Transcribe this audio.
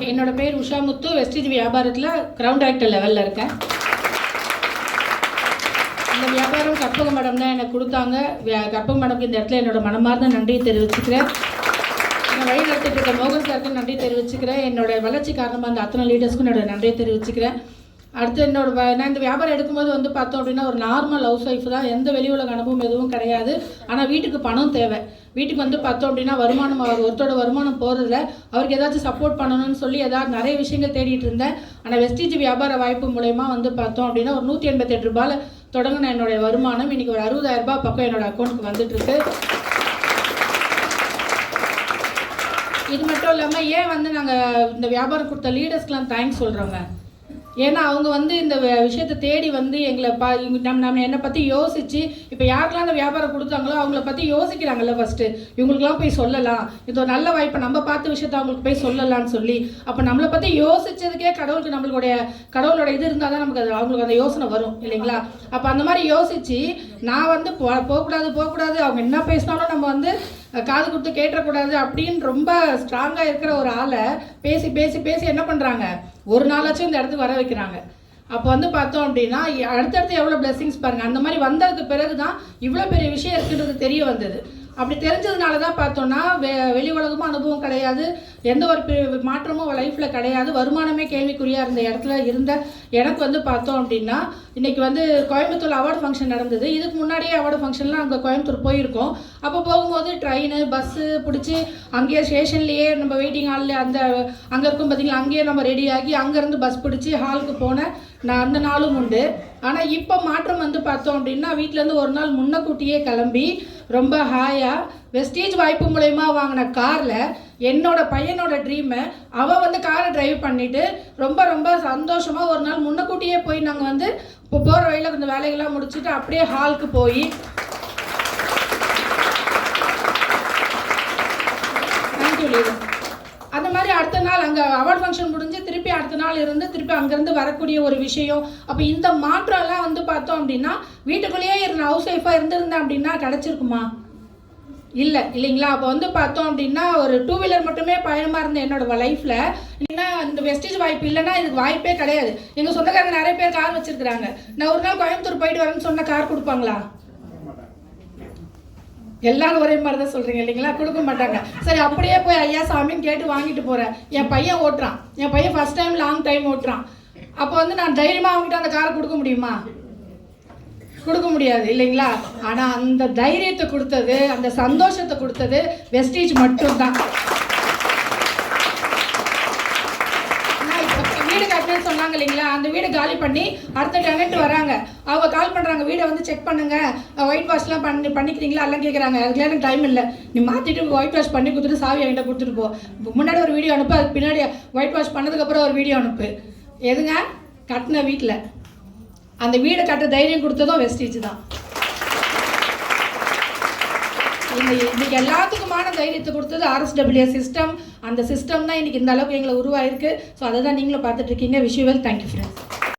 என்னோட பேர் உஷா முத்து. வெஸ்டேஜ் வியாபாரத்தில் கிரவுண்ட் டைரக்டர் லெவலில் இருக்கேன். இந்த வியாபாரம் கற்பக மேடம் தான் எனக்கு கொடுத்தாங்க. கற்பக மேடம்க்கு இந்த இடத்துல என்னோட மனமார்ந்த நன்றியை தெரிவிச்சுக்கிறேன். என்னை வழி நடத்திட்டு இருக்க மோகன் சாருக்கு நன்றி தெரிவிச்சுக்கிறேன். என்னோட வளர்ச்சி காரணமாக அந்த அத்தனை லீடர்ஸ்க்கும் என்னோட நன்றியை தெரிவிச்சுக்கிறேன். அடுத்து நான் இந்த வியாபாரம் எடுக்கும்போது வந்து பார்த்தோம் அப்படின்னா ஒரு நார்மல் ஹவுஸ் ஒய்ஃப் தான். எந்த வெளி உலக அனுபவம் எதுவும் கிடையாது. ஆனால் வீட்டுக்கு பணம் தேவை. வீட்டுக்கு வந்து பார்த்தோம் அப்படின்னா வருமானம், ஒருத்தோட வருமானம் போகிறதில்ல. அவருக்கு ஏதாச்சும் சப்போர்ட் பண்ணணும்னு சொல்லி ஏதாவது நிறைய விஷயங்கள் தேடிட்டு இருந்தேன். ஆனால் வெஸ்டேஜ் வியாபார வாய்ப்பு மூலயமா வந்து பார்த்தோம் அப்படின்னா ஒரு 188 ரூபாயில் தொடங்கின என்னுடைய வருமானம் இன்றைக்கி ஒரு 60,000 ரூபாய் பக்கம் என்னோட அக்கௌண்ட்டுக்கு வந்துட்டுருக்கு. இது மட்டும் இல்லாமல் ஏன் வந்து நாங்கள் இந்த வியாபாரம் கொடுத்த லீடர்ஸ்க்கெலாம் தேங்க்ஸ் சொல்கிறோங்க. ஏன்னா அவங்க வந்து இந்த விஷயத்தை தேடி வந்து எங்களை நம்ம என்னை பற்றி யோசித்து இப்போ யாருக்கெல்லாம் அந்த வியாபாரம் கொடுத்தாங்களோ அவங்கள பற்றி யோசிக்கிறாங்கல்ல. ஃபஸ்ட்டு இவங்களுக்குலாம் போய் சொல்லலாம், இது ஒரு நல்ல வாய்ப்பை நம்ம பார்த்த விஷயத்த அவங்களுக்கு போய் சொல்லலாம்னு சொல்லி அப்போ நம்மளை பற்றி யோசித்ததுக்கே கடவுளோட இது இருந்தால் தான் நமக்கு அவங்களுக்கு அந்த யோசனை வரும் இல்லைங்களா. அப்போ அந்த மாதிரி யோசித்து நான் வந்து போகக்கூடாது அவங்க என்ன பேசினாலும் நம்ம வந்து காது கொடுத்து கேட்டக்கூடாது அப்படின்னு ரொம்ப ஸ்ட்ராங்காக இருக்கிற ஒரு ஆளை பேசி என்ன பண்ணுறாங்க, ஒரு நாளாச்சும் இந்த இடத்துக்கு வர வைக்கிறாங்க. அப்போ வந்து பார்த்தோம் அப்படின்னா அடுத்தடுத்து எவ்வளோ பிளெஸிங்ஸ் பாருங்கள். அந்த மாதிரி வந்ததுக்கு பிறகு தான் இவ்வளோ பெரிய விஷயம் இருக்குன்றது தெரிய வந்தது. அப்படி தெரிஞ்சதுனால தான் பார்த்தோன்னா வெளி உலகமும் அனுபவம் கிடையாது, எந்த ஒரு மாற்றமும் லைஃப்பில் கிடையாது, வருமானமே கேள்விக்குறியாக இருந்த இடத்துல இருந்த எனக்கு வந்து பார்த்தோம் அப்படின்னா இன்றைக்கி வந்து கோயம்புத்தூர் அவார்டு ஃபங்க்ஷன் நடந்தது. இதுக்கு முன்னாடியே அவார்டு ஃபங்க்ஷன்லாம் அங்கே கோயம்புத்தூர் போயிருக்கோம். அப்போ போகும்போது ட்ரெயின் பஸ்ஸு பிடிச்சி அங்கேயே ஸ்டேஷன்லேயே நம்ம வெயிட்டிங் ஹாலில் அங்கே இருக்கும் பார்த்திங்களா, அங்கேயே நம்ம ரெடியாகி அங்கேருந்து பஸ் பிடிச்சி ஹாலுக்கு போனேன் நான். அந்த நாளும் உண்டு. ஆனால் இப்போ மாற்றம் வந்து பார்த்தோம் அப்படின்னா வீட்டிலேருந்து ஒரு நாள் முன்னக்கூட்டியே கிளம்பி ரொம்ப ஹாயாக வெஸ்டேஜ் வாய்ப்பு மூலயமா வாங்கின காரில் என்னோட பையனோட ட்ரீமை அவள் வந்து காரை டிரைவ் பண்ணிவிட்டு ரொம்ப சந்தோஷமாக ஒரு நாள் முன்னக்கூட்டியே போய் நாங்கள் வந்து இப்போ போகிற வழியில் கொஞ்சம் வேலைகள்லாம் முடிச்சுட்டு அப்படியே ஹாலுக்கு போய் தேங்க்யூ. அந்த மாதிரி அடுத்த நாள் அங்கே அவார்ட் ஃபங்க்ஷன் முடிஞ்சு திருப்பி அடுத்த நாள் இருந்து திருப்பி அங்கேருந்து வரக்கூடிய ஒரு விஷயம். அப்போ இந்த மாற்றம்லாம் வந்து பார்த்தோம் அப்படின்னா வீட்டுக்குள்ளேயே இருந்த ஹவுஸ் ஒய்ஃபாக இருந்திருந்தேன் அப்படின்னா கிடச்சிருக்குமா? இல்லைங்களா. அப்போ வந்து பார்த்தோம் அப்படின்னா ஒரு 2 வீலர் மட்டுமே பயணமாக இருந்த என்னோட லைஃப்பில் இல்லைன்னா இந்த வெஸ்டேஜ் வாய்ப்பு இல்லைன்னா இதுக்கு வாய்ப்பே கிடையாது. எங்கள் சொந்தக்காரங்க நிறைய பேர் கார் வச்சுருக்குறாங்க. நான் ஒரு நாள் கோயம்புத்தூர் போயிட்டு வரேன்னு சொன்ன கார் கொடுப்பாங்களா? எல்லாரும் ஒரே மாதிரி தான் சொல்கிறீங்க இல்லைங்களா, கொடுக்க மாட்டாங்க. சரி அப்படியே போய் ஐயா சாமின்னு கேட்டு வாங்கிட்டு போகிறேன். என் பையன் ஓட்டுறான், என் பையன் ஃபஸ்ட் டைம் லாங் டைம் ஓட்டுறான். அப்போ வந்து நான் தைரியமாக அவங்ககிட்ட அந்த காரை கொடுக்க முடியுமா? கொடுக்க முடியாது இல்லைங்களா. ஆனால் அந்த தைரியத்தை கொடுத்தது, அந்த சந்தோஷத்தை கொடுத்தது வெஸ்டேஜ் மட்டும்தான். வீடு கட்டணும்னு சொன்னாங்க இல்லைங்களா, அந்த வீடு காலி பண்ணி அடுத்த டெனண்ட் வராங்க. அவங்க கால் பண்ணுறாங்க, வீடை வந்து செக் பண்ணுங்க, ஒயிட் வாஷ்லாம் பண்ணிக்கிறீங்களா எல்லாம் கேட்குறாங்க. அதுக்குலாம் எனக்கு டைம் இல்லை, நீ மாற்றிட்டு ஒயிட் வாஷ் பண்ணி கொடுத்துட்டு சாவி என்கிட்ட கொடுத்துட்டு போ. முன்னாடி ஒரு வீடியோ அனுப்பு, அதுக்கு பின்னாடி ஒயிட் வாஷ் பண்ணதுக்கப்புறம் ஒரு வீடியோ அனுப்பு. எதுங்க கட்டின வீட்டில் அந்த வீடை கட்ட தைரியம் கொடுத்ததும் வெஸ்டேஜ் தான். இன்னைக்கு எல்லாத்துக்குமான தைரியத்தை கொடுத்தது RSWA சிஸ்டம். அந்த சிஸ்டம் தான் இன்னைக்கு இந்த அளவுக்கு எங்களை உருவாயிருக்கு. ஸோ அதை தான் நீங்களும் பார்த்துட்டு இருக்கீங்க. Wish you well. Thank you friends.